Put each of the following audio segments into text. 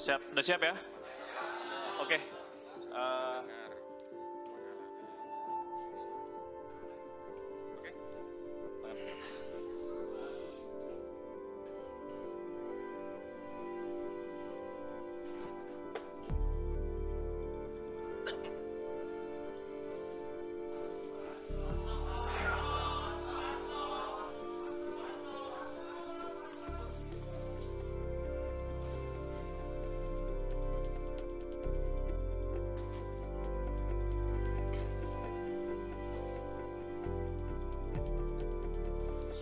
Siap, udah siap ya? Oke.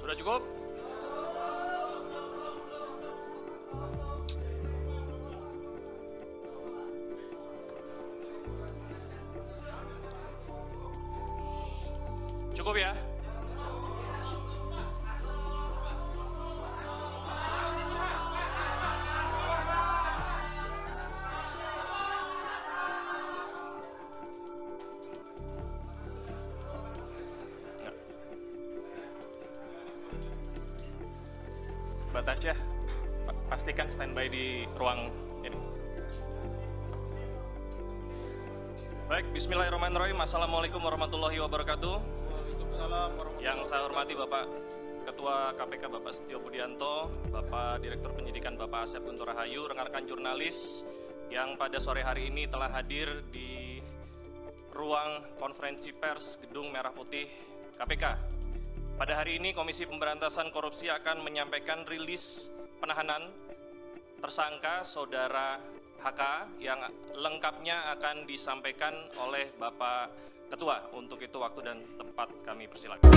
Sudah cukup? Cukup ya? Mbak Tasya, pastikan standby di ruang ini. Baik, bismillahirrahmanirrahim. Assalamualaikum warahmatullahi wabarakatuh. Waalaikumsalam warahmatullahi Yang saya hormati Bapak Ketua KPK Bapak Setio Budianto, Bapak Direktur Penyidikan Bapak Asep Guntur Rahayu, rekan-rekan jurnalis yang pada sore hari ini telah hadir di ruang konferensi pers Gedung Merah Putih KPK. Pada hari ini Komisi Pemberantasan Korupsi akan menyampaikan rilis penahanan tersangka Saudara HK yang lengkapnya akan disampaikan oleh Bapak Ketua. Untuk itu waktu dan tempat kami persilakan.